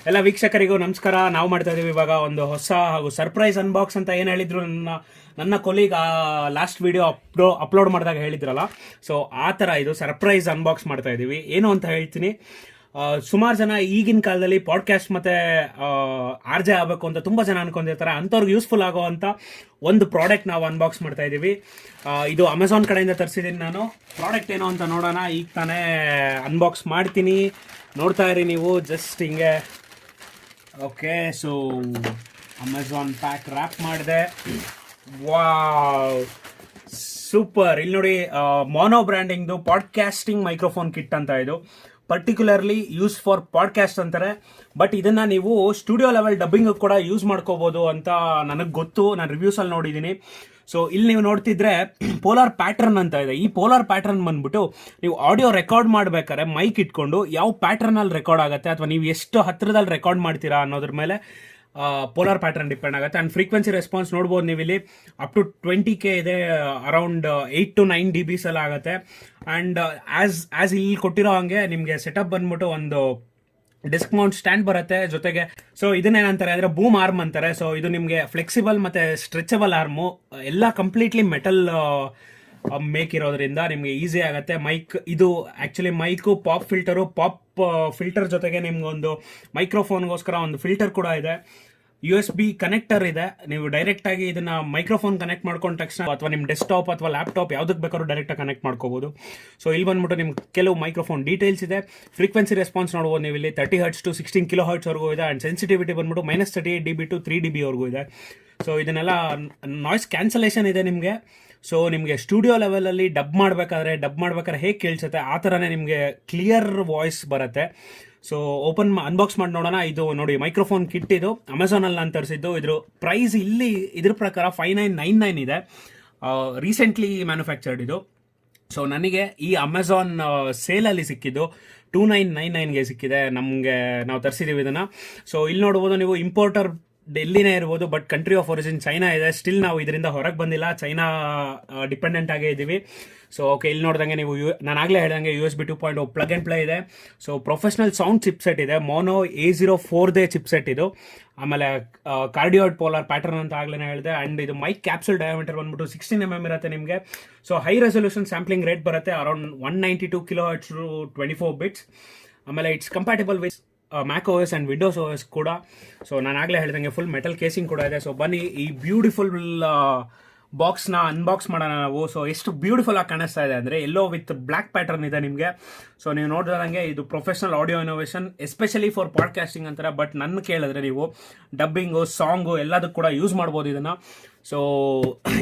ಎಲ್ಲ ವೀಕ್ಷಕರಿಗೂ ನಮಸ್ಕಾರ. ನಾವು ಮಾಡ್ತಾ ಇದೀವಿ ಇವಾಗ ಒಂದು ಹೊಸ ಹಾಗೂ ಸರ್ಪ್ರೈಸ್ ಅನ್ಬಾಕ್ಸ್ ಅಂತ ಏನು ಹೇಳಿದ್ರು ನನ್ನ ಕೊಲೀಗ್ ಲಾಸ್ಟ್ ವಿಡಿಯೋ ಅಪ್ಲೋಡ್ ಮಾಡಿದಾಗ ಹೇಳಿದ್ರಲ್ಲ, ಸೊ ಆ ಥರ ಇದು ಸರ್ಪ್ರೈಸ್ ಅನ್ಬಾಕ್ಸ್ ಮಾಡ್ತಾ ಇದೀವಿ. ಏನು ಅಂತ ಹೇಳ್ತೀನಿ. ಸುಮಾರು ಜನ ಈಗಿನ ಕಾಲದಲ್ಲಿ ಪಾಡ್ಕಾಸ್ಟ್ ಮತ್ತೆ ಆರ್ಜೆ ಆಗಬೇಕು ಅಂತ ತುಂಬ ಜನ ಅನ್ಕೊಂಡಿರ್ತಾರೆ. ಅಂಥವ್ರಿಗೆ ಯೂಸ್ಫುಲ್ ಆಗೋವಂಥ ಒಂದು ಪ್ರಾಡಕ್ಟ್ ನಾವು ಅನ್ಬಾಕ್ಸ್ ಮಾಡ್ತಾ ಇದ್ದೀವಿ. ಇದು ಅಮೆಝಾನ್ ಕಡೆಯಿಂದ ತರಿಸಿದ್ದೀನಿ ನಾನು. ಪ್ರಾಡಕ್ಟ್ ಏನು ಅಂತ ನೋಡೋಣ. ಈಗ ತಾನೇ ಅನ್ಬಾಕ್ಸ್ ಮಾಡ್ತೀನಿ, ನೋಡ್ತಾ ಇರಿ ನೀವು. ಜಸ್ಟ್ ಹಿಂಗೆ okay, so Amazon pack wrap ಮಾಡಿದೆ. Wow, super. ಇಲ್ಲಿ ನೋಡಿ, ಮೋನೋ ಬ್ರ್ಯಾಂಡಿಂಗ್ದು ಪಾಡ್ಕಾಸ್ಟಿಂಗ್ ಮೈಕ್ರೋಫೋನ್ ಕಿಟ್ ಅಂತ. ಇದು ಪರ್ಟಿಕ್ಯುಲರ್ಲಿ ಯೂಸ್ ಫಾರ್ ಪಾಡ್ಕಾಸ್ಟ್ ಅಂತಾರೆ, ಬಟ್ ಇದನ್ನ ನೀವು ಸ್ಟುಡಿಯೋ ಲೆವೆಲ್ ಡಬ್ಬಿಂಗ್ ಕೂಡ ಯೂಸ್ ಮಾಡ್ಕೋಬಹುದು ಅಂತ ನನಗೆ ಗೊತ್ತು. ನಾನು ರಿವ್ಯೂಸ್ ಅಲ್ಲಿ ನೋಡಿದ್ದೀನಿ. ಸೊ ಇಲ್ಲಿ ನೀವು ನೋಡ್ತಿದ್ರೆ ಪೋಲಾರ್ ಪ್ಯಾಟರ್ನ್ ಅಂತ ಇದೆ. ಈ ಪೋಲಾರ್ ಪ್ಯಾಟರ್ನ್ ಬಂದ್ಬಿಟ್ಟು ನೀವು ಆಡಿಯೋ ರೆಕಾರ್ಡ್ ಮಾಡ್ಬೇಕಾದ್ರೆ ಮೈಕ್ ಇಟ್ಕೊಂಡು ಯಾವ ಪ್ಯಾಟರ್ನ್ ಅಲ್ಲಿ ರೆಕಾರ್ಡ್ ಆಗುತ್ತೆ ಅಥವಾ ನೀವು ಎಷ್ಟು ಹತ್ರದಲ್ಲಿ ರೆಕಾರ್ಡ್ ಮಾಡ್ತೀರಾ ಅನ್ನೋದ್ರ ಮೇಲೆ ಪೋಲಾರ್ ಪ್ಯಾಟರ್ನ್ ಡಿಪೆಂಡ್ ಆಗುತ್ತೆ. ಅಂಡ್ ಫ್ರೀಕ್ವೆನ್ಸಿ ರೆಸ್ಪಾನ್ಸ್ ನೋಡ್ಬೋದು ನೀವು ಇಲ್ಲಿ ಅಪ್ ಟು 20K ಇದೆ. ಅರೌಂಡ್ 8 to 9 dBs ಎಲ್ಲ ಆಗುತ್ತೆ. ಅಂಡ್ ಆಸ್ ಇಲ್ಲಿ ಕೊಟ್ಟಿರೋ ಹಂಗೆ ನಿಮಗೆ ಸೆಟಪ್ ಬಂದ್ಬಿಟ್ಟು ಒಂದು ಡಿಸ್ಕ್ ಮೌಂಟ್ ಸ್ಟ್ಯಾಂಡ್ ಬರುತ್ತೆ ಜೊತೆಗೆ. ಸೊ ಇದನ್ನೇನಂತಾರೆ ಅಂದ್ರೆ ಬೂಮ್ ಆರ್ಮ್ ಅಂತಾರೆ. ಸೊ ಇದು ನಿಮಗೆ ಫ್ಲೆಕ್ಸಿಬಲ್ ಮತ್ತೆ ಸ್ಟ್ರೆಚಬಲ್ ಆರ್ಮು, ಎಲ್ಲ ಕಂಪ್ಲೀಟ್ಲಿ ಮೆಟಲ್ ಮೇಕ್ ಇರೋದ್ರಿಂದ ನಿಮಗೆ ಈಸಿ ಆಗುತ್ತೆ. ಮೈಕ್ ಇದು ಆಕ್ಚುಲಿ ಮೈಕು ಪಾಪ್ ಫಿಲ್ಟರ್ ಜೊತೆಗೆ ನಿಮ್ಗೊಂದು ಮೈಕ್ರೋಫೋನ್ಗೋಸ್ಕರ ಒಂದು ಫಿಲ್ಟರ್ ಕೂಡ ಇದೆ. USB ಕನೆಕ್ಟರ್ ಇದೆ. ನೀವು ಡೈರೆಕ್ಟ್ ಆಗಿ ಇದನ್ನ ಮೈಕ್ರೋಫೋನ್ ಕನೆಕ್ಟ್ ಮಾಡ್ಕೊಂಡ ತಕ್ಷಣ ಅಥವಾ ನಿಮ್ಮ ಡೆಸ್ಕ್ಟಾಪ್ ಅಥವಾ ಲ್ಯಾಪ್ಟಾಪ್ ಯಾವುದಕ್ಕೆ ಬೇಕಾದ್ರೂ ಡೈರೆಕ್ಟ್ ಆಗಿ ಕನೆಕ್ಟ್ ಮಾಡ್ಕೋಬಹುದು. ಸೊ ಇಲ್ಲಿ ಬಂದ್ಬಿಟ್ಟು ನಿಮ್ಗೆ ಕೆಲವು ಮೈಕ್ರೋಫೋನ್ ಡೀಟೇಲ್ಸ್ ಇದೆ. ಫ್ರೀಕ್ವೆನ್ಸಿ ರೆಸ್ಪಾನ್ಸ್ ನೋಡ್ಬೋದು ನೀವು ಇಲ್ಲಿ 30 Hz to 16 kHz ವರೆಗೂ ಇದೆ. ಅಂಡ್ ಸೆನ್ಸಿಟಿವಿಟಿ ಬಂದ್ಬಿಟ್ಟು -38 dB to 3 dB ವರೆಗೂ ಇದೆ. ಸೊ ಇದನ್ನೆಲ್ಲ ನಾಯ್ಸ್ ಕ್ಯಾನ್ಸಲೇಷನ್ ಇದೆ ನಿಮಗೆ. ಸೊ ನಿಮಗೆ ಸ್ಟುಡಿಯೋ ಲೆವೆಲಲ್ಲಿ ಡಬ್ ಮಾಡ್ಬೇಕಾದ್ರೆ ಹೇಗೆ ಕೇಳಿಸುತ್ತೆ ಆ ಥರನೇ ನಿಮಗೆ ಕ್ಲಿಯರ್ ವಾಯ್ಸ್ ಬರುತ್ತೆ. ಸೊ ಅನ್ಬಾಕ್ಸ್ ಮಾಡಿ ನೋಡೋಣ. ಇದು ನೋಡಿ ಮೈಕ್ರೋಫೋನ್ ಕಿಟ್. ಇದು ಅಮೆಝಾನಲ್ಲಿ ನಾನು ತರಿಸಿದ್ದು. ಇದ್ರ ಪ್ರೈಸ್ ಇಲ್ಲಿ ಇದ್ರ ಪ್ರಕಾರ 5999 ಇದೆ. ರೀಸೆಂಟ್ಲಿ ಮ್ಯಾನುಫ್ಯಾಕ್ಚರ್ಡ್ ಇದು. ಸೊ ನನಗೆ ಈ ಅಮೆಝಾನ್ ಸೇಲಲ್ಲಿ ಸಿಕ್ಕಿದ್ದು 2999ಗೆ ಸಿಕ್ಕಿದೆ. ನಾವು ತರಿಸಿದ್ದೀವಿ ಇದನ್ನು. ಸೊ ಇಲ್ಲಿ ನೋಡ್ಬೋದು ನೀವು, ಇಂಪೋರ್ಟರ್ ಡೆಲ್ಲಿನೇ ಇರ್ಬೋದು, but country of origin China ಇದೆ. ಸ್ಟಿಲ್ ನಾವು ಇದರಿಂದ ಹೊರಗೆ ಬಂದಿಲ್ಲ, ಚೈನಾ ಡಿಪೆಂಡೆಂಟ್ ಆಗೇ ಇದ್ದೀವಿ. ಸೊ ಓಕೆ, ಇಲ್ಲಿ ನೋಡಿದಂಗೆ ನೀವು ನಾನು ಆಗಲೇ ಹೇಳ್ದಂಗೆ USB 2.0 ಪ್ಲಗ್ ಆ್ಯಂಡ್ ಪ್ಲೇ ಇದೆ. ಸೊ ಪ್ರೊಫೆಷನಲ್ ಸೌಂಡ್ ಚಿಪ್ಸೆಟ್ ಇದೆ. ಮೋನೋ A04 ಚಿಪ್ಸೆಟ್ ಇದು. ಆಮೇಲೆ ಕಾರ್ಡಿಯೋಡ್ ಪೋಲಾರ್ ಪ್ಯಾಟರ್ನ್ ಅಂತ ಆಗ್ಲೇ ಹೇಳಿದೆ. ಅಂಡ್ ಇದು ಮೈಕ್ ಕ್ಯಾಪ್ಸುಲ್ ಡಯಾಮೀಟರ್ ಬಂದ್ಬಿಟ್ಟು 16 mm ಇರುತ್ತೆ ನಿಮಗೆ. So high resolution sampling rate ಬರುತ್ತೆ, ಅರೌಂಡ್ 192 kHz to 24 bits. ಆಮೇಲೆ it's compatible with Mac OS and Windows OS ಕೂಡ. ಸೊ ನಾನು ಆಗಲೇ ಹೇಳಿದಂಗೆ ಫುಲ್ ಮೆಟಲ್ ಕೇಸಿಂಗ್ ಕೂಡ ಇದೆ. ಸೊ ಬನ್ನಿ ಈ ಬ್ಯೂಟಿಫುಲ್ ಬಾಕ್ಸ್ನ ಅನ್ಬಾಕ್ಸ್ ಮಾಡೋಣ ನಾವು. ಸೊ ಎಷ್ಟು ಬ್ಯೂಟಿಫುಲ್ ಆಗಿ ಕಾಣಿಸ್ತಾ ಇದೆ ಅಂದರೆ, ಎಲ್ಲೋ ವಿತ್ ಬ್ಲ್ಯಾಕ್ ಪ್ಯಾಟರ್ನ್ ಇದೆ ನಿಮಗೆ. ಸೊ ನೀವು ನೋಡಿದಂಗೆ ಇದು professional audio innovation, especially for podcasting ಅಂತಾರೆ. ಬಟ್ ನನ್ನ ಕೇಳಿದ್ರೆ ನೀವು ಡಬ್ಬಿಂಗು, ಸಾಂಗು ಎಲ್ಲದಕ್ಕೂ ಕೂಡ ಯೂಸ್ ಮಾಡ್ಬೋದು ಇದನ್ನು. ಸೊ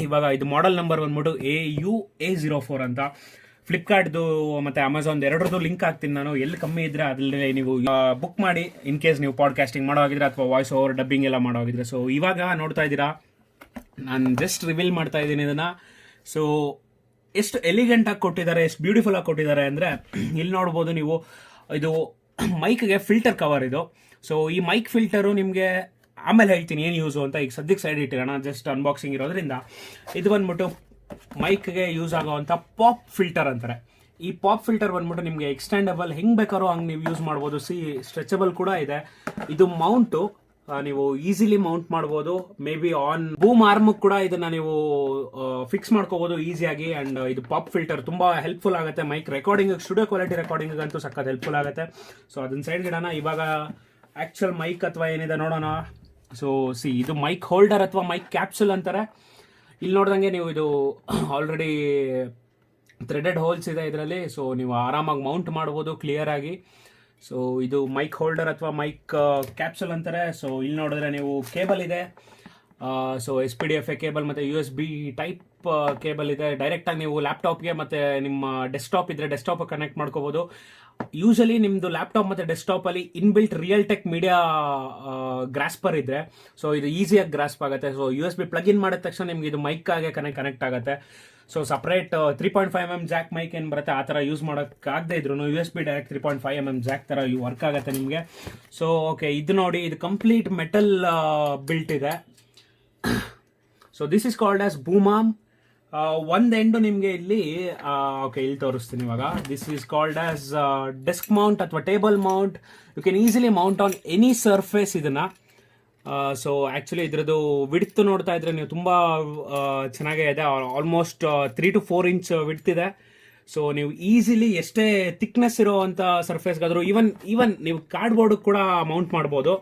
ಇವಾಗ ಇದು ಮಾಡೆಲ್ ನಂಬರ್ ಬಂದ್ಬಿಟ್ಟು AU-A04 ಅಂತ. ಫ್ಲಿಪ್ಕಾರ್ಟ್ದು ಮತ್ತು ಅಮೆಝಾನ್ ಎರಡರದ್ದು ಲಿಂಕ್ ಹಾಕ್ತೀನಿ ನಾನು. ಎಲ್ಲಿ ಕಮ್ಮಿ ಇದ್ರೆ ಅದರಲ್ಲಿ ನೀವು ಬುಕ್ ಮಾಡಿ, ಇನ್ ಕೇಸ್ ನೀವು ಪಾಡ್ಕಾಸ್ಟಿಂಗ್ ಮಾಡೋ ಆಗಿದ್ರೆ ಅಥವಾ ವಾಯ್ಸ್ ಓವರ್ ಡಬ್ಬಿಂಗ್ ಎಲ್ಲ ಮಾಡೋ ಆಗಿದ್ರೆ. ಸೊ ಇವಾಗ ನೋಡ್ತಾ ಇದ್ದೀರಾ, ನಾನು ಜಸ್ಟ್ ರಿವೀಲ್ ಮಾಡ್ತಾ ಇದ್ದೀನಿ ಇದನ್ನು. ಸೊ ಎಷ್ಟು ಎಲಿಗೆಂಟ್ ಆಗಿ ಕೊಟ್ಟಿದ್ದಾರೆ, ಎಷ್ಟು ಬ್ಯೂಟಿಫುಲ್ ಆಗಿ ಕೊಟ್ಟಿದ್ದಾರೆ ಅಂದರೆ, ಇಲ್ಲಿ ನೋಡ್ಬೋದು ನೀವು. ಇದು ಮೈಕ್ಗೆ ಫಿಲ್ಟರ್ ಕವರ್ ಇದು. ಸೊ ಈ ಮೈಕ್ ಫಿಲ್ಟರು ನಿಮಗೆ ಆಮೇಲೆ ಹೇಳ್ತೀನಿ ಏನು ಯೂಸು ಅಂತ. ಈಗ ಸದ್ಯಕ್ಕೆ ಸೈಡ್ ಇಟ್ಟಿರೋಣ, ಜಸ್ಟ್ ಅನ್ಬಾಕ್ಸಿಂಗ್ ಇರೋದ್ರಿಂದ. ಇದು ಬಂದ್ಬಿಟ್ಟು ಮೈಕ್ಗೆ ಯೂಸ್ ಆಗೋವಂಥ ಪಾಪ್ ಫಿಲ್ಟರ್ ಅಂತಾರೆ. ಈ ಪಾಪ್ ಫಿಲ್ಟರ್ ಬಂದ್ಬಿಟ್ಟು ನಿಮಗೆ ಎಕ್ಸ್ಟೆಂಡಬಲ್, ಹೆಂಗೆ ಬೇಕಾರೋ ಹಂಗೆ ನೀವು ಯೂಸ್ ಮಾಡ್ಬೋದು. ಸ್ಟ್ರೆಚಬಲ್ ಕೂಡ ಇದೆ. ಇದು ಮೌಂಟು ನೀವು ಈಸಿಲಿ ಮೌಂಟ್ ಮಾಡ್ಬೋದು. Maybe on boom arm ಕೂಡ ಇದನ್ನ ನೀವು ಫಿಕ್ಸ್ ಮಾಡ್ಕೋಬಹುದು ಈಸಿಯಾಗಿ. ಅಂಡ್ ಇದು ಪಾಪ್ ಫಿಲ್ಟರ್ ತುಂಬಾ ಹೆಲ್ಪ್ಫುಲ್ ಆಗುತ್ತೆ mic recording, studio quality recording ಅಂತೂ ಸಖತ್ ಹೆಲ್ಪ್ಫುಲ್ ಆಗುತ್ತೆ. ಸೊ ಅದನ್ನ ಸೈಡ್ ಇಡೋಣ. ಇವಾಗ ಆಕ್ಚುಯಲ್ ಮೈಕ್ ಅಥವಾ ಏನಿದೆ ನೋಡೋಣ. ಸೊ ಇದು ಮೈಕ್ ಹೋಲ್ಡರ್ ಅಥವಾ ಮೈಕ್ ಕ್ಯಾಪ್ಸುಲ್ ಅಂತಾರೆ. ಇಲ್ಲಿ ನೋಡ್ದಂಗೆ ನೀವು, ಇದು ಆಲ್ರೆಡಿ ಥ್ರೆಡೆಡ್ ಹೋಲ್ಸ್ ಇದೆ ಇದರಲ್ಲಿ. ಸೊ ನೀವು ಆರಾಮಾಗಿ ಮೌಂಟ್ ಮಾಡ್ಬೋದು ಕ್ಲಿಯರ್ ಆಗಿ. ಸೊ ಇದು ಮೈಕ್ ಹೋಲ್ಡರ್ ಅಥವಾ ಮೈಕ್ ಕ್ಯಾಪ್ಸುಲ್ ಅಂತಾರೆ. ಸೊ ಇಲ್ಲಿ ನೋಡಿದ್ರೆ ನೀವು ಕೇಬಲ್ ಇದೆ. ಸೊ SPDFA ಕೇಬಲ್ ಮತ್ತು USB ಟೈಪ್ ಕೇಬಲ್ ಇದೆ. ಡೈರೆಕ್ಟಾಗಿ ನೀವು ಲ್ಯಾಪ್ಟಾಪ್ಗೆ ಮತ್ತು ನಿಮ್ಮ ಡೆಸ್ಕ್ಟಾಪ್ ಇದ್ದರೆ ಡೆಸ್ಕ್ಟಾಪ್ ಕನೆಕ್ಟ್ ಮಾಡ್ಕೋಬೋದು. ಯೂಶಲಿ ನಿಮ್ಮದು ಲ್ಯಾಪ್ಟಾಪ್ ಮತ್ತು ಡೆಸ್ಕ್ಟಾಪಲ್ಲಿ ಇನ್ಬಿಲ್ಟ್ ರಿಯಲ್ ಟೆಕ್ ಮೀಡಿಯಾ ಗ್ರಾಸ್ಪರ್ ಇದ್ದರೆ ಸೊ ಇದು ಈಸಿಯಾಗಿ ಗ್ರಾಸ್ಪ್ ಆಗುತ್ತೆ. ಸೊ USB ಪ್ಲಗ್ ಇನ್ ಮಾಡಿದ ತಕ್ಷಣ ನಿಮ್ಗೆ ಇದು ಮೈಕ್ಕಾಗೆ ಕನೆಕ್ಟ್ ಆಗುತ್ತೆ. So separate 3.5mm jack mic ಏನು ಬರುತ್ತೆ ಆ ಥರ ಯೂಸ್ ಮಾಡೋಕ್ಕಾಗದೇ ಇದ್ರು USB ಡೈರೆಕ್ಟ್ 3.5mm ಜಾಕ್ ಥರ ವರ್ಕ್ ಆಗುತ್ತೆ ನಿಮಗೆ. ಸೊ ಓಕೆ, ಇದು ನೋಡಿ, ಇದು ಕಂಪ್ಲೀಟ್ ಮೆಟಲ್ ಬಿಲ್ಟ್ ಇದೆ. So this is called as boom arm ಒಂದು ಎಂಡು ನಿಮಗೆ ಇಲ್ಲಿ ಓಕೆ ಇಲ್ಲಿ ತೋರಿಸ್ತೀನಿ ಇವಾಗ. This is called as desk mount ಅಥವಾ table mount. You can easily mount on any surface ಇದನ್ನ. ಸೊ ಆ್ಯಕ್ಚುಲಿ ಇದ್ರದ್ದು ವಿಡ್ತ್ ನೋಡ್ತಾ ಇದ್ರೆ ನೀವು ತುಂಬ ಚೆನ್ನಾಗೇ ಇದೆ. ಆಲ್ಮೋಸ್ಟ್ 3 to 4 ಇಂಚ್ ವಿಡ್ತ್ ಇದೆ. ಸೊ ನೀವು ಈಸಿಲಿ ಎಷ್ಟೇ ಥಿಕ್ನೆಸ್ ಇರೋವಂಥ ಸರ್ಫೇಸ್ಗಾದರೂ ಈವನ್ ನೀವು ಕಾರ್ಡ್ಬೋರ್ಡ್ ಕೂಡ ಮೌಂಟ್ ಮಾಡ್ಬೋದು.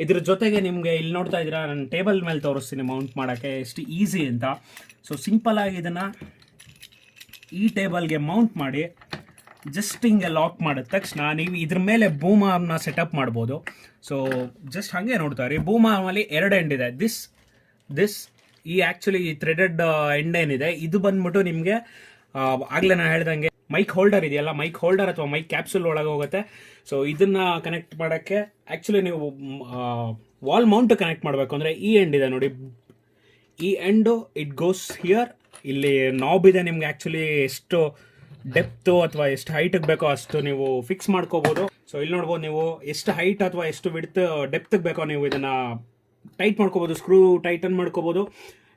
ಇದ್ರ ಜೊತೆಗೆ ನಿಮಗೆ ಇಲ್ಲಿ ನೋಡ್ತಾ ಇದ್ದೀರಾ, ನಾನು ಟೇಬಲ್ ಮೇಲೆ ತೋರಿಸ್ತೀನಿ ಮೌಂಟ್ ಮಾಡೋಕ್ಕೆ ಎಷ್ಟು ಈಸಿ ಅಂತ. ಸೊ ಸಿಂಪಲ್ ಆಗಿ ಇದನ್ನು ಈ ಟೇಬಲ್ಗೆ ಮೌಂಟ್ ಮಾಡಿ ಜಸ್ಟ್ ಹಿಂಗೆ ಲಾಕ್ ಮಾಡಿದ ತಕ್ಷಣ ನೀವು ಇದ್ರ ಮೇಲೆ ಬೂಮ್ ಆರ್ಮ್ನ ಸೆಟಪ್ ಮಾಡ್ಬೋದು. ಸೊ ಜಸ್ಟ್ ಹಾಗೆ ನೋಡ್ತಾ ಇರಿ, ಬೂಮ್ ಆರ್ಮಲ್ಲಿ 2 ಎಂಡ್ ಇದೆ. ದಿಸ್ ಈ ಆ್ಯಕ್ಚುಲಿ ಥ್ರೆಡೆಡ್ ಎಂಡ್ ಏನಿದೆ ಇದು ಬಂದ್ಬಿಟ್ಟು ನಿಮಗೆ ಆಗಲೇ ನಾನು ಹೇಳ್ದಂಗೆ ಮೈಕ್ ಹೋಲ್ಡರ್ ಇದೆಯಲ್ಲ, ಮೈಕ್ ಹೋಲ್ಡರ್ ಅಥವಾ ಮೈಕ್ ಕ್ಯಾಪ್ಸುಲ್ ಒಳಗೆ ಹೋಗುತ್ತೆ. ಸೊ ಇದನ್ನ ಕನೆಕ್ಟ್ ಮಾಡೋಕ್ಕೆ ಆ್ಯಕ್ಚುಲಿ ನೀವು ವಾಲ್ ಮೌಂಟ್ ಕನೆಕ್ಟ್ ಮಾಡಬೇಕು ಅಂದರೆ ಈ ಎಂಡ್ ಇದೆ ನೋಡಿ, ಈ ಎಂಡು ಇಟ್ ಗೋಸ್ ಹಿಯರ್. ಇಲ್ಲಿ ನಾಬ್ ಇದೆ ನಿಮ್ಗೆ, ಆ್ಯಕ್ಚುಲಿ ಎಷ್ಟು ಡೆಪ್ತು ಅಥವಾ ಎಷ್ಟು ಹೈಟಿಗೆ ಬೇಕೋ ಅಷ್ಟು ನೀವು ಫಿಕ್ಸ್ ಮಾಡ್ಕೋಬೋದು. ಸೊ ಇಲ್ಲಿ ನೋಡ್ಬೋದು ನೀವು ಎಷ್ಟು ಹೈಟ್ ಅಥವಾ ಎಷ್ಟು ವಿಡ್ತ್ ಡೆಪ್ತಿಗೆ ಬೇಕೋ ನೀವು ಇದನ್ನು ಟೈಟ್ ಮಾಡ್ಕೋಬೋದು, ಸ್ಕ್ರೂ ಟೈಟನ್ ಮಾಡ್ಕೋಬೋದು.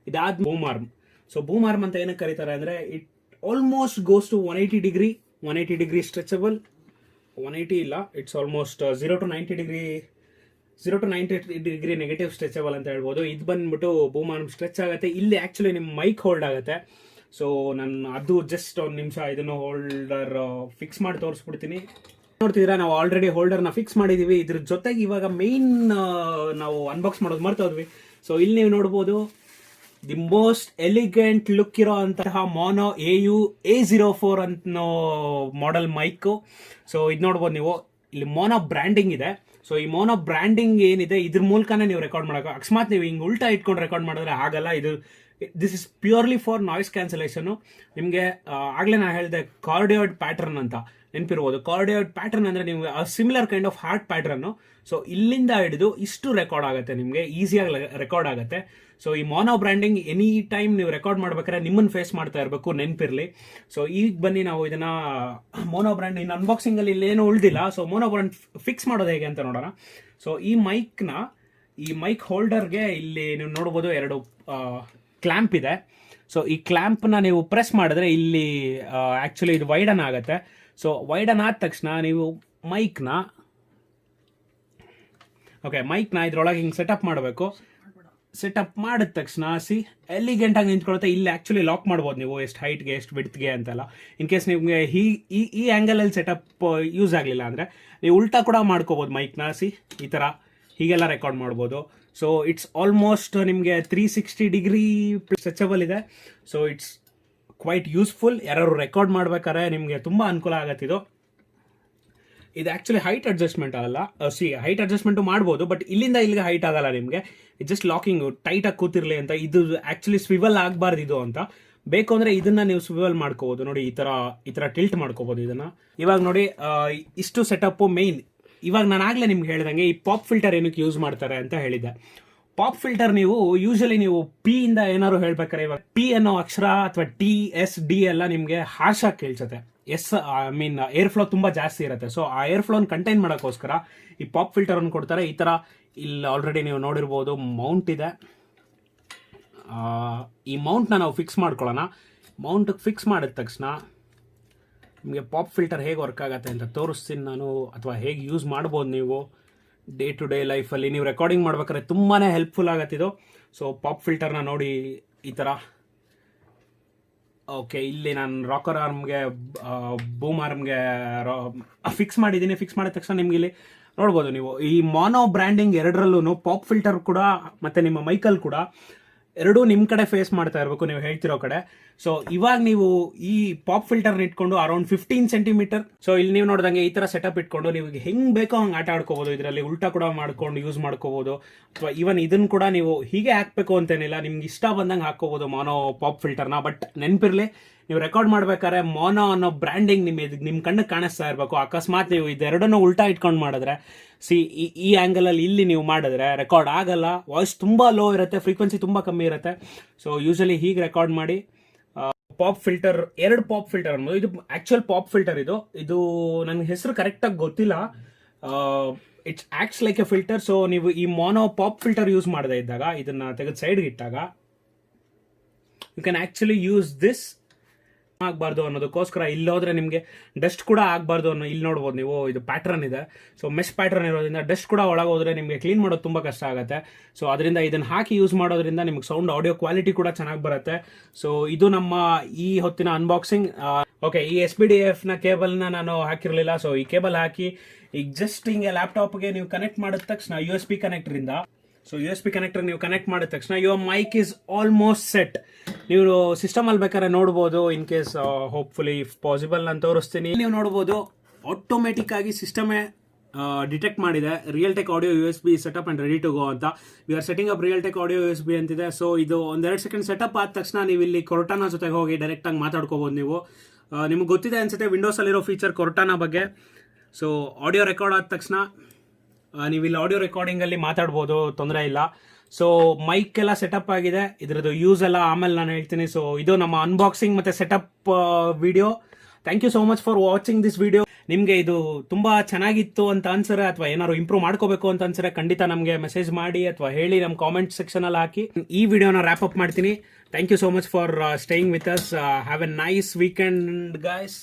ಇದಾದ boom arm. So boom arm ಅಂತ ಏನಕ್ಕೆ ಕರೀತಾರೆ ಅಂದರೆ it almost goes to 180 degree stretchable. 180 ಇಲ್ಲ, it's almost 0 to 90 degree negative stretchable ಅಂತ ಹೇಳ್ಬೋದು. ಇದು ಬಂದ್ಬಿಟ್ಟು ಬೂಮ್ ಆರ್ಮ್ ಸ್ಟ್ರೆಚ್ ಆಗುತ್ತೆ. ಇಲ್ಲಿ ಆ್ಯಕ್ಚುಲಿ ನಿಮ್ಮ ಮೈಕ್ ಹೋಲ್ಡ್ ಆಗುತ್ತೆ. ಸೊ ನಾನು ಅದು ಜಸ್ಟ್ ಒಂದು ನಿಮಿಷ ಇದನ್ನು ಹೋಲ್ಡರ್ ಫಿಕ್ಸ್ ಮಾಡಿ ತೋರಿಸ್ಬಿಡ್ತೀನಿ. ನೋಡ್ತಿದ್ದೀರಾ, ನಾವು ಆಲ್ರೆಡಿ ಹೋಲ್ಡರ್ನ ಫಿಕ್ಸ್ ಮಾಡಿದ್ದೀವಿ. ಇದ್ರ ಜೊತೆಗೆ ಇವಾಗ ಮೇನ್ ನಾವು ಅನ್ಬಾಕ್ಸ್ ಮಾಡೋದು ಮರ್ತೋದ್ವಿ. ಸೊ ಇಲ್ಲಿ ನೀವು ನೋಡ್ಬೋದು ದಿ ಮೋಸ್ಟ್ ಎಲಿಗೆಂಟ್ ಲುಕ್ ಇರೋ ಅಂತಹ ಮೋನೋ AU-A04 ಅನ್ನೋ ಮಾಡೆಲ್ ಮೈಕು. ಸೊ ಇದು ನೋಡ್ಬೋದು ನೀವು, ಇಲ್ಲಿ ಮೋನೋ ಬ್ರ್ಯಾಂಡಿಂಗ್ ಇದೆ. ಸೊ ಈ ಮೋನೋ ಬ್ರ್ಯಾಂಡಿಂಗ್ ಏನಿದೆ ಇದ್ರ ಮೂಲಕನೇ ನೀವು ರೆಕಾರ್ಡ್ ಮಾಡೋಕೆ. ಅಕಸ್ಮಾತ್ ನೀವು ಹಿಂಗೆ ಉಲ್ಟಾ ಇಟ್ಕೊಂಡು ರೆಕಾರ್ಡ್ ಮಾಡಿದ್ರೆ ಆಗಲ್ಲ. This is purely for noise cancellation. ನಿಮಗೆ ಆಗಲೇ ನಾನು ಹೇಳಿದೆ ಕಾರ್ಡಿಯೋಯ್ಡ್ ಪ್ಯಾಟರ್ನ್ ಅಂತ ನೆನಪಿರ್ಬೋದು. ಕಾರ್ಡಿಯೋಯ್ಡ್ ಪ್ಯಾಟರ್ನ್ ಅಂದರೆ ನೀವು similar kind of heart pattern. So ಇಲ್ಲಿಂದ ಹಿಡಿದು ಇಷ್ಟು ರೆಕಾರ್ಡ್ ಆಗುತ್ತೆ, ನಿಮಗೆ ಈಸಿಯಾಗಿ ರೆಕಾರ್ಡ್ ಆಗುತ್ತೆ. ಸೊ ಈ ಮೋನೋ ಬ್ರ್ಯಾಂಡಿಂಗ್ ಎನಿ ಟೈಮ್ ನೀವು ರೆಕಾರ್ಡ್ ಮಾಡ್ಬೇಕಾದ್ರೆ ನಿಮ್ಮನ್ನು ಫೇಸ್ ಮಾಡ್ತಾ ಇರಬೇಕು, ನೆನಪಿರಲಿ. ಸೊ ಈಗ ಬನ್ನಿ ನಾವು ಇದನ್ನ ಮೋನೋ ಬ್ರ್ಯಾಂಡ್ ಇನ್ನು ಅನ್ಬಾಕ್ಸಿಂಗಲ್ಲಿ ಇಲ್ಲೇನು ಉಳಿದಿಲ್ಲ. ಸೊ ಮೋನೋ ಬ್ರ್ಯಾಂಡ್ ಫಿಕ್ಸ್ ಮಾಡೋದು ಹೇಗೆ ಅಂತ ನೋಡೋಣ. ಸೊ ಈ ಮೈಕ್ ಹೋಲ್ಡರ್ಗೆ ಇಲ್ಲಿ ನೀವು ನೋಡ್ಬೋದು 2 ಕ್ಲ್ಯಾಂಪ್ ಇದೆ. ಸೊ ಈ ಕ್ಲ್ಯಾಂಪ್ನ ನೀವು ಪ್ರೆಸ್ ಮಾಡಿದ್ರೆ ಇಲ್ಲಿ ಆ್ಯಕ್ಚುಲಿ ಇದು ವೈಡನ್ ಆಗುತ್ತೆ. ಸೊ ವೈಡನ್ ಆದ ತಕ್ಷಣ ನೀವು ಮೈಕ್ನ ಇದ್ರೊಳಗೆ ಹಿಂಗೆ ಸೆಟಪ್ ಮಾಡಬೇಕು. ಸೆಟಪ್ ಮಾಡಿದ ತಕ್ಷಣ ಎಲಿಗೆಂಟಾಗಿ ನಿಂತ್ಕೊಳುತ್ತೆ. ಇಲ್ಲಿ ಆ್ಯಕ್ಚುಲಿ ಲಾಕ್ ಮಾಡ್ಬೋದು ನೀವು ಎಷ್ಟು ಹೈಟ್ಗೆ ಎಷ್ಟು ವಿಡ್ತ್ಗೆ ಅಂತೆಲ್ಲ. ಇನ್ ಕೇಸ್ ನಿಮಗೆ ಈ ಆ್ಯಂಗಲಲ್ಲಿ ಸೆಟಪ್ ಯೂಸ್ ಆಗಲಿಲ್ಲ ಅಂದರೆ ನೀವು ಉಲ್ಟಾ ಕೂಡ ಮಾಡ್ಕೋಬೋದು ಮೈಕ್ನ. ಈ ಥರ ಹೀಗೆಲ್ಲ ರೆಕಾರ್ಡ್ ಮಾಡ್ಬೋದು. ಸೊ ಇಟ್ಸ್ ಆಲ್ಮೋಸ್ಟ್ ನಿಮಗೆ 360 ಡಿಗ್ರಿ ಸ್ಟ್ರೆಚಬಲ್ ಇದೆ. So it's quite useful. ಯಾರು ರೆಕಾರ್ಡ್ ಮಾಡ್ಬೇಕಾದ್ರೆ ನಿಮಗೆ ತುಂಬ ಅನುಕೂಲ ಆಗತ್ತೆ ಇದು ಆ್ಯಕ್ಚುಲಿ ಹೈಟ್ ಅಡ್ಜಸ್ಟ್ಮೆಂಟ್ ಅಲ್ಲ. ಹೈಟ್ ಅಡ್ಜಸ್ಟ್ಮೆಂಟು ಮಾಡ್ಬೋದು, ಬಟ್ ಇಲ್ಲಿಂದ ಇಲ್ಲಿಗೆ ಹೈಟ್ ಆಗಲ್ಲ ನಿಮಗೆ. ಜಸ್ಟ್ ಲಾಕಿಂಗ್ ಟೈಟಾಗಿ ಕೂತಿರ್ಲಿ ಅಂತ. ಇದು ಆ್ಯಕ್ಚುಲಿ ಸ್ವಿವಲ್ ಆಗಬಾರ್ದು ಇದು ಅಂತ. ಬೇಕು ಅಂದರೆ ಇದನ್ನ ನೀವು ಸ್ವಿವಲ್ ಮಾಡ್ಕೋಬೋದು ನೋಡಿ, ಈ ಥರ ಟಿಲ್ಟ್ ಮಾಡ್ಕೋಬೋದು ಇದನ್ನ. ಇವಾಗ ನೋಡಿ ಇಷ್ಟು ಸೆಟಪ್ಪು ಮೇನ್. ಇವಾಗ ನಾನು ಆಗಲೇ ನಿಮ್ಗೆ ಹೇಳ್ದಂಗೆ ಈ ಪಾಪ್ ಫಿಲ್ಟರ್ ಏನಕ್ಕೆ ಯೂಸ್ ಮಾಡ್ತಾರೆ ಅಂತ ಹೇಳಿದ್ದೆ. ಪಾಪ್ ಫಿಲ್ಟರ್ ನೀವು ಯೂಶಲಿ ನೀವು ಪಿ ಇಂದ ಏನಾದ್ರು ಹೇಳ್ಬೇಕಾರೆ ಇವಾಗ ಪಿ ಅನ್ನೋ ಅಕ್ಷರ ಅಥವಾ TSD ಎಲ್ಲ ನಿಮಗೆ ಹಾರ್ಶ್ ಆಗಿ ಕೇಳಿಸುತ್ತೆ. ಏರ್ ಫ್ಲೋ ತುಂಬ ಜಾಸ್ತಿ ಇರುತ್ತೆ. ಸೊ ಆ ಏರ್ ಫ್ಲೋನ ಕಂಟೈನ್ ಮಾಡೋಕ್ಕೋಸ್ಕರ ಈ ಪಾಪ್ ಫಿಲ್ಟರ್ ಅನ್ನು ಕೊಡ್ತಾರೆ. ಈ ಥರ ಇಲ್ಲಿ ಆಲ್ರೆಡಿ ನೀವು ನೋಡಿರ್ಬೋದು ಮೌಂಟ್ ಇದೆ. ಈ ಮೌಂಟ್ನ ನಾವು ಫಿಕ್ಸ್ ಮಾಡ್ಕೊಳ್ಳೋಣ. ಮೌಂಟಿಗೆ ಫಿಕ್ಸ್ ಮಾಡಿದ ತಕ್ಷಣ ನಿಮಗೆ ಪಾಪ್ ಫಿಲ್ಟರ್ ಹೇಗೆ ವರ್ಕ್ ಆಗುತ್ತೆ ಅಂತ ತೋರಿಸ್ತೀನಿ ನಾನು, ಅಥವಾ ಹೇಗೆ ಯೂಸ್ ಮಾಡ್ಬೋದು ನೀವು ಡೇ ಟು ಡೇ ಲೈಫಲ್ಲಿ. ನೀವು ರೆಕಾರ್ಡಿಂಗ್ ಮಾಡ್ಬೇಕಾದ್ರೆ ತುಂಬಾ ಹೆಲ್ಪ್ಫುಲ್ ಆಗತ್ತೆ ಇದು. ಸೊ ಪಾಪ್ ಫಿಲ್ಟರ್ನ ನೋಡಿ ಈ ಥರ. ಓಕೆ, ಇಲ್ಲಿ ನಾನು ರಾಕರ್ ಆರ್ಮ್ಗೆ ಬೂಮ್ ಆರ್ಮ್ಗೆ ಫಿಕ್ಸ್ ಮಾಡಿದ್ದೀನಿ. ಫಿಕ್ಸ್ ಮಾಡಿದ ತಕ್ಷಣ ನಿಮ್ಗೆ ಇಲ್ಲಿ ನೋಡ್ಬೋದು ನೀವು ಈ ಮೋನೋ ಬ್ರ್ಯಾಂಡಿಂಗ್ ಎರಡರಲ್ಲೂ ಪಾಪ್ ಫಿಲ್ಟರ್ ಕೂಡ ಮತ್ತು ನಿಮ್ಮ ಮೈಕಲ್ ಕೂಡ ಎರಡೂ ನಿಮ್ಮ ಕಡೆ ಫೇಸ್ ಮಾಡ್ತಾ ಇರಬೇಕು, ನೀವು ಹೇಳ್ತಿರೋ ಕಡೆ. ಸೊ ಇವಾಗ ನೀವು ಈ ಪಾಪ್ ಫಿಲ್ಟರ್ನ ಇಟ್ಕೊಂಡು ಅರೌಂಡ್ 15 ಸೆಂಟಿಮೀಟರ್. ಸೊ ಇಲ್ಲಿ ನೀವು ನೋಡಿದಂಗೆ ಈ ಥರ ಸೆಟಪ್ ಇಟ್ಕೊಂಡು ನೀವು ಹೆಂಗೆ ಬೇಕೋ ಹಂಗೆ ಆಟ ಆಡ್ಕೋಬೋದು. ಇದರಲ್ಲಿ ಉಲ್ಟಾ ಕೂಡ ಮಾಡ್ಕೊಂಡು ಯೂಸ್ ಮಾಡ್ಕೋಬೋದು, ಅಥವಾ ಈವನ್ ಇದನ್ನು ಕೂಡ ನೀವು ಹೀಗೆ ಹಾಕಬೇಕು ಅಂತೇನಿಲ್ಲ, ನಿಮ್ಗೆ ಇಷ್ಟ ಬಂದಂಗೆ ಹಾಕೋಬೋದು ಮೋನೋ ಪಾಪ್ ಫಿಲ್ಟರ್ನ. ಬಟ್ ನೆನಪಿರಲಿ, ನೀವು ರೆಕಾರ್ಡ್ ಮಾಡ್ಬೇಕಾದ್ರೆ ಮೋನೋ ಅನ್ನೋ ಬ್ರ್ಯಾಂಡಿಂಗ್ ನಿಮ್ಮ ಕಣ್ಣಿಗೆ ಕಾಣಿಸ್ತಾ ಇರಬೇಕು. ಅಕಸ್ಮಾತ್ ನೀವು ಇದೆರಡನ್ನೂ ಉಲ್ಟಾ ಇಟ್ಕೊಂಡು ಮಾಡಿದ್ರೆ ಈ ಆ್ಯಂಗಲಲ್ಲಿ ಇಲ್ಲಿ ನೀವು ಮಾಡಿದ್ರೆ ರೆಕಾರ್ಡ್ ಆಗಲ್ಲ. ವಾಯ್ಸ್ ತುಂಬ ಲೋ ಇರುತ್ತೆ, ಫ್ರೀಕ್ವೆನ್ಸಿ ತುಂಬ ಕಮ್ಮಿ ಇರುತ್ತೆ. ಸೊ ಯೂಶಲಿ ಹೀಗೆ ರೆಕಾರ್ಡ್ ಮಾಡಿ. ಪಾಪ್ ಫಿಲ್ಟರ್ 2 ಪಾಪ್ ಫಿಲ್ಟರ್ ಅನ್ನೋದು ಇದು ಆ್ಯಕ್ಚುಯಲ್ ಪಾಪ್ ಫಿಲ್ಟರ್. ಇದು ನನಗೆ ಹೆಸರು ಕರೆಕ್ಟಾಗಿ ಗೊತ್ತಿಲ್ಲ. It's acts like A filter. So ನೀವು ಈ ಮೋನೋ ಪಾಪ್ ಫಿಲ್ಟರ್ ಯೂಸ್ ಮಾಡದೇ ಇದ್ದಾಗ ಇದನ್ನು ತೆಗೆದು ಸೈಡ್ಗೆ ಇಟ್ಟಾಗ you can actually use this ಆಗಬಾರ್ದು ಅನ್ನೋದಕ್ಕೋಸ್ಕರ ಇಲ್ಲೋದ್ರೆ ನಿಮಗೆ ಡಸ್ಟ್ ಕೂಡ ಆಗಬಾರ್ದು ಅನ್ನೋ ಇಲ್ಲಿ ನೋಡ್ಬೋದು ನೀವು ಇದು ಪ್ಯಾಟ್ರನ್ ಇದೆ. ಸೊ ಮೆಶ್ ಪ್ಯಾಟ್ರನ್ ಇರೋದ್ರಿಂದ ಡಸ್ಟ್ ಕೂಡ ಒಳಗೋದ್ರೆ ನಿಮಗೆ ಕ್ಲೀನ್ ಮಾಡೋದು ತುಂಬ ಕಷ್ಟ ಆಗುತ್ತೆ. ಸೊ ಅದರಿಂದ ಇದನ್ನು ಹಾಕಿ ಯೂಸ್ ಮಾಡೋದ್ರಿಂದ ನಿಮ್ಗೆ ಸೌಂಡ್ ಆಡಿಯೋ ಕ್ವಾಲಿಟಿ ಕೂಡ ಚೆನ್ನಾಗಿ ಬರುತ್ತೆ. ಸೊ ಇದು ನಮ್ಮ ಈ ಹೊತ್ತಿನ ಅನ್ಬಾಕ್ಸಿಂಗ್. ಓಕೆ, ಈ SPDF ನ ಕೇಬಲ್ನ ನಾನು ಹಾಕಿರಲಿಲ್ಲ. ಸೊ ಈ ಕೇಬಲ್ ಹಾಕಿ ಈಗ ಜಸ್ಟ್ ಹಿಂಗೆ ಲ್ಯಾಪ್ಟಾಪ್ಗೆ ನೀವು ಕನೆಕ್ಟ್ ಮಾಡಿದ ತಕ್ಷಣ USB ಕನೆಕ್ಟರಿಂದ USB ಕನೆಕ್ಟರ್ ನೀವು ಕನೆಕ್ಟ್ ಮಾಡಿದ ತಕ್ಷಣ your mic is almost set. ನೀವು ಸಿಸ್ಟಮ್ ಅಲ್ಲಿ ಬೇಕಾದ್ರೆ ನೋಡ್ಬೋದು. In case hopefully if possible ನಾನು ತೋರಿಸ್ತೀನಿ. ನೀವು ನೋಡ್ಬೋದು ಆಟೋಮೆಟಿಕ್ ಆಗಿ ಸಿಸ್ಟಮೇ ಡಿಟೆಕ್ಟ್ ಮಾಡಿದೆ real tech audio USB setup and ready to go ಅಂತ. We are setting up real tech audio USB ಅಂತಿದೆ. ಸೊ ಇದು ಒಂದೆರಡು ಸೆಕೆಂಡ್ ಸೆಟಪ್ ಆದ ತಕ್ಷಣ ನೀವು ಇಲ್ಲಿ ಕೊರ್ಟಾನಾ ಜೊತೆಗೆ ಹೋಗಿ ಡೈರೆಕ್ಟ್ ಆಗಿ ಮಾತಾಡ್ಕೋಬಹುದು. ನೀವು ನಿಮ್ಗೆ ಗೊತ್ತಿದೆ ಅನ್ಸುತ್ತೆ ವಿಂಡೋಸ್ ಅಲ್ಲಿರೋ ಫೀಚರ್ ಕೊರ್ಟಾನಾ ಬಗ್ಗೆ. ಸೊ ಆಡಿಯೋ ರೆಕಾರ್ಡ್ ಆದ ತಕ್ಷಣ ನೀವು ಇಲ್ಲಿ ಆಡಿಯೋ ರೆಕಾರ್ಡಿಂಗ್ ಅಲ್ಲಿ ಮಾತಾಡ್ಬೋದು, ತೊಂದರೆ ಇಲ್ಲ. ಸೊ ಮೈಕ್ ಎಲ್ಲ ಸೆಟಪ್ ಆಗಿದೆ. ಇದ್ರದ್ದು ಯೂಸ್ ಎಲ್ಲ ಆಮೇಲೆ ನಾನು ಹೇಳ್ತೀನಿ. ಸೊ ಇದು ನಮ್ಮ ಅನ್ಬಾಕ್ಸಿಂಗ್ ಮತ್ತೆ setup video. Thank you so much for watching this video. ನಿಮಗೆ ಇದು ತುಂಬಾ ಚೆನ್ನಾಗಿತ್ತು ಅಂತ ಅನ್ಸರೆ ಅಥವಾ ಏನಾದ್ರು ಇಂಪ್ರೂವ್ ಮಾಡ್ಕೋಬೇಕು ಅಂತ ಅನ್ಸರೆ ಖಂಡಿತ ನಮಗೆ ಮೆಸೇಜ್ ಮಾಡಿ ಅಥವಾ ಹೇಳಿ ನಮ್ಮ ಕಾಮೆಂಟ್ ಸೆಕ್ಷನ್ ಅಲ್ಲಿ ಹಾಕಿ. ಈ ವಿಡಿಯೋನ ರ್ಯಾಪ್ ಅಪ್ ಮಾಡ್ತೀನಿ. Thank you so much for staying with us. Have a nice weekend guys.